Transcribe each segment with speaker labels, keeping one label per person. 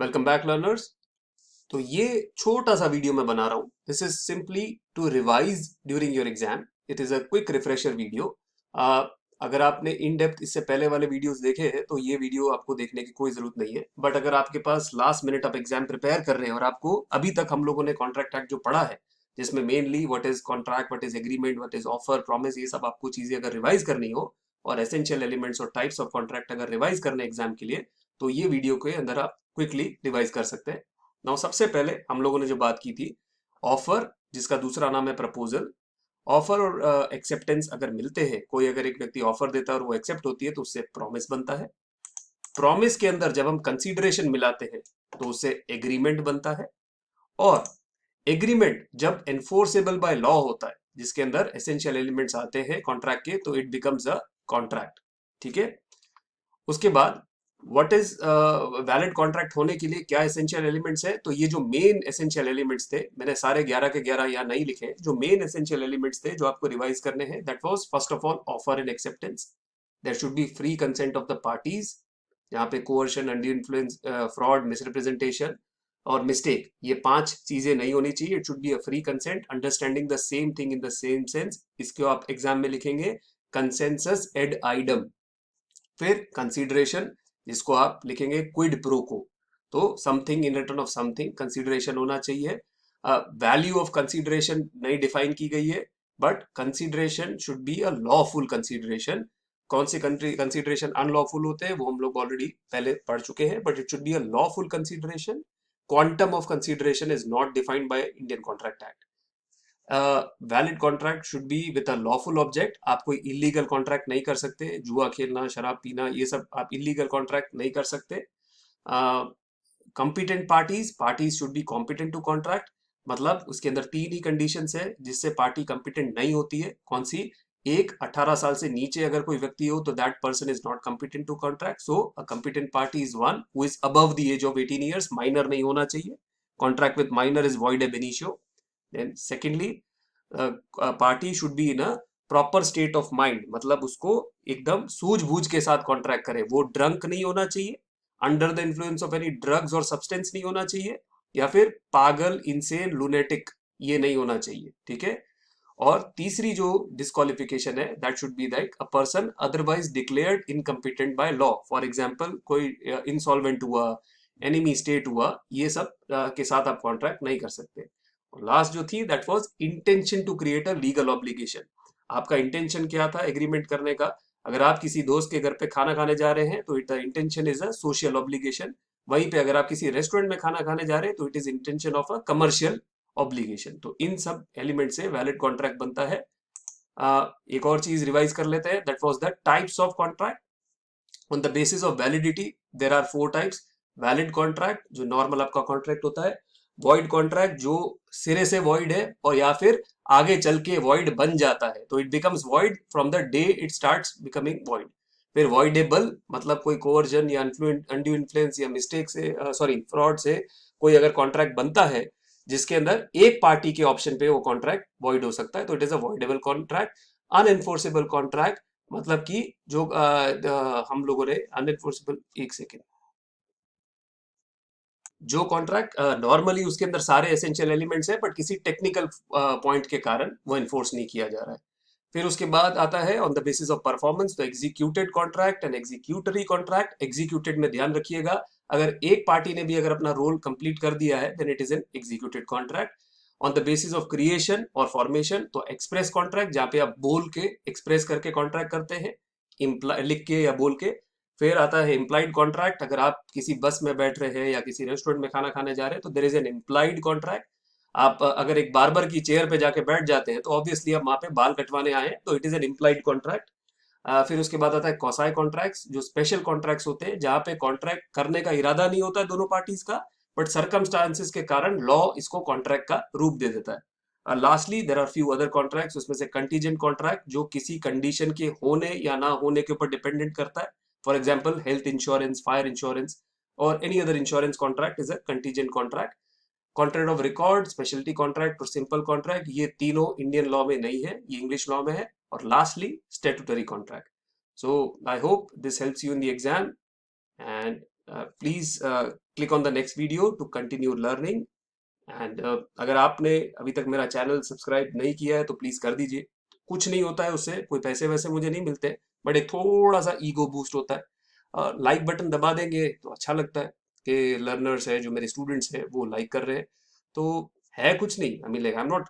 Speaker 1: Welcome back learners. तो ये छोटा सा वीडियो मैं बना रहा हूँ। This is simply to revise during your exam. It is a quick refresher video. अगर आपने इन डेप्थ इससे पहले वाले वीडियोस देखे हैं तो ये वीडियो आपको देखने की कोई जरूरत नहीं है, बट अगर आपके पास लास्ट मिनट आप एग्जाम प्रिपेयर कर रहे हैं और आपको अभी तक हम लोगों ने कॉन्ट्रैक्ट एक्ट जो पढ़ा है, जिसमें mainly what is contract, what is agreement, what is offer, promise, ये सब आपको चीजें अगर रिवाइज करनी हो और एसेंशियल एलिमेंट्स और टाइप्स ऑफ कॉन्ट्रैक्ट अगर रिवाइज करने एग्जाम के लिए, तो ये वीडियो के अंदर आप क्विकली रिवाइज कर सकते हैं। नाउ सबसे पहले हम लोगों ने जो बात की थी, ऑफर, जिसका दूसरा नाम है प्रपोजल। ऑफर और एक्सेप्टेंस अगर मिलते हैं, कोई अगर एक व्यक्ति ऑफर देता है और वो एक्सेप्ट होती है तो उससे प्रॉमिस बनता है। प्रॉमिस के अंदर जब हम कंसीडरेशन मिलाते हैं तो उससे एग्रीमेंट बनता है। और एग्रीमेंट जब एनफोर्सेबल बाय लॉ होता है, जिसके अंदर एसेंशियल एलिमेंट्स आते हैं कॉन्ट्रैक्ट के, तो इट बिकम्स अ कॉन्ट्रैक्ट। ठीक है। उसके बाद व्हाट इज वैलिड कॉन्ट्रैक्ट होने के लिए क्या एसेंशियल एलिमेंट्स है, तो ये जो मेन एसेंशियल एलिमेंट्स थे, मैंने सारे 11 के 11 यहाँ नहीं लिखे, जो मेन एसेंशियल एलिमेंट्स थे जो आपको रिवाइज करने हैं, that was first of all offer and acceptance. There should be free consent of the parties, यहाँ पे coercion, undue influence, fraud, misrepresentation और मिस्टेक, ये 5 चीजें नहीं होनी चाहिए। It should be a free consent, understanding the same thing in the same sense. इसको आप एग्जाम में लिखेंगे कंसेंसस एड आइडम। फिर कंसीडरेशन, जिसको आप लिखेंगे क्विड प्रोको, तो something in return of something, consideration होना चाहिए। वैल्यू ऑफ कंसीडरेशन नहीं डिफाइन की गई है, but consideration should be a lawful consideration. कौन से कंसीडरेशन अनलॉफुल होते हैं वो हम लोग ऑलरेडी पहले पढ़ चुके हैं, but it should be a lawful consideration. Quantum of consideration is not defined by Indian contract act. Valid contract should be with a lawful object. आप कोई इलीगल कॉन्ट्रैक्ट नहीं कर सकते, जुआ खेलना, शराब पीना, ये सब आप इलीगल कॉन्ट्रैक्ट नहीं कर सकते। Competent parties, parties should be competent to contract, मतलब उसके अंदर 3 ही कंडीशंस है जिससे पार्टी कॉम्पिटेंट नहीं होती है। कौन सी? एक, 18 साल से नीचे अगर कोई व्यक्ति हो तो that person is not competent to contract. So a competent party is one who is above the age of 18 years, minor नहीं होना चाहिए। Contract with minor is void ab initio. Then secondly, party should be in a proper state of mind, मतलब उसको एकदम सूझबूझ के साथ contract करे। वो ड्रंक नहीं होना चाहिए, under the influence of any drugs और सब्सटेंस नहीं होना चाहिए, या फिर पागल, इंसेन, लुनेटिक, ये नहीं होना चाहिए। ठीक है। और तीसरी जो डिस्क्वालिफिकेशन है, that should be that a person otherwise declared incompetent by law. For example, कोई इंसॉल्वेंट हुआ, एनिमी स्टेट हुआ, ये सब के साथ आप कॉन्ट्रैक्ट नहीं कर सकते। और लास्ट जो थी, that was intention to create a legal obligation. आपका इंटेंशन क्या था एग्रीमेंट करने का? अगर आप किसी दोस्त के घर पे खाना खाने जा रहे हैं तो it the intention is a social obligation. वहीं पे अगर आप किसी रेस्टोरेंट में खाना खाने जा रहे हैं तो it is intention of a commercial obligation. तो इन सब एलिमेंट से वैलिड कॉन्ट्रैक्ट बनता है। एक और चीज रिवाइज कर लेते हैं, that was the types of contract. On the basis of validity there are 4 types. Valid contract जो नॉर्मल आपका कॉन्ट्रैक्ट होता है, वॉइड कॉन्ट्रैक्ट जो सिरे से वॉइड है और या फिर आगे चल के वॉइड बन जाता है, तो it becomes void from the day it starts becoming void. फिर वॉइडेबल, मतलब कोई कोवर्जन या अनड्यू इन्फ्लुएंस या मिस्टेक से, सॉरी फ्रॉड से कोई अगर कॉन्ट्रैक्ट बनता है जिसके अंदर एक पार्टी के ऑप्शन पे वो कॉन्ट्रैक्ट वॉइड हो सकता है, तो it is a voidable contract. Unenforceable contract, मतलब कि जो हम लोगों ने अनएनफोर्सेबल, एक सेकेंड, जो कॉन्ट्रैक्ट नॉर्मली उसके अंदर सारे एसेंशियल एलिमेंट्स है बट किसी टेक्निकल पॉइंट के कारण वो इन्फोर्स नहीं किया जा रहा है। फिर उसके बाद आता है on the basis of performance, तो executed contract and executory contract. Executed में ध्यान रखिएगा, अगर एक पार्टी ने भी अगर अपना रोल कंप्लीट कर दिया है then it is an executed contract. On the basis of creation और फॉर्मेशन, तो एक्सप्रेस कॉन्ट्रैक्ट, जहां पे आप बोल के एक्सप्रेस करके कॉन्ट्रैक्ट करते हैं, लिख के या बोल के। फिर आता है इम्प्लाइड कॉन्ट्रैक्ट, अगर आप किसी बस में बैठ रहे हैं या किसी रेस्टोरेंट में खाना खाने जा रहे हैं तो there is an implied contract. आप अगर एक बार्बर की चेयर पे जाके बैठ जाते हैं तो ऑब्वियसली आप वहां पे बाल कटवाने आए हैं, तो it is an implied contract. फिर उसके बाद आता है कॉसाई कॉन्ट्रैक्ट्स, जो स्पेशल कॉन्ट्रैक्ट्स होते हैं जहां पे कॉन्ट्रैक्ट करने का इरादा नहीं होता है दोनों पार्टीज का, बट सर्कमस्टांसेस के कारण लॉ इसको कॉन्ट्रैक्ट का रूप दे देता है। Lastly there are few other contracts, उसमें से कंटीजेंट कॉन्ट्रैक्ट जो किसी कंडीशन के होने या ना होने के ऊपर डिपेंडेंट करता है। For example health insurance, fire insurance और any other insurance contract is a contingent contract. Contract of record, speciality contract और सिंपल कॉन्ट्रैक्ट, ये तीनों इंडियन लॉ में नहीं है, ये इंग्लिश लॉ में है। और lastly statutory contract. So I hope this helps you in the exam, and please click on the next video to continue learning. And अगर आपने अभी तक मेरा चैनल सब्सक्राइब नहीं किया है तो प्लीज कर दीजिए। कुछ नहीं होता है उससे, कोई पैसे वैसे मुझे नहीं मिलते, बट एक थोड़ा सा ईगो बूस्ट होता है। लाइक बटन दबा देंगे तो अच्छा लगता है कि लर्नर्स है जो मेरे स्टूडेंट्स हैं वो लाइक कर रहे हैं। तो है कुछ नहीं, I mean like I am not,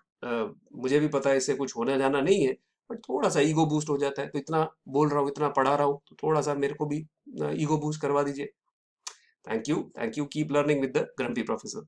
Speaker 1: मुझे भी पता है इससे कुछ होना जाना नहीं है, बट थोड़ा सा ईगो बूस्ट हो जाता है। तो इतना बोल रहा हूँ, इतना पढ़ा रहा हूँ, तो थोड़ा सा मेरे को भी ईगो बूस्ट करवा दीजिए। Thank you, keep learning with the grumpy professor.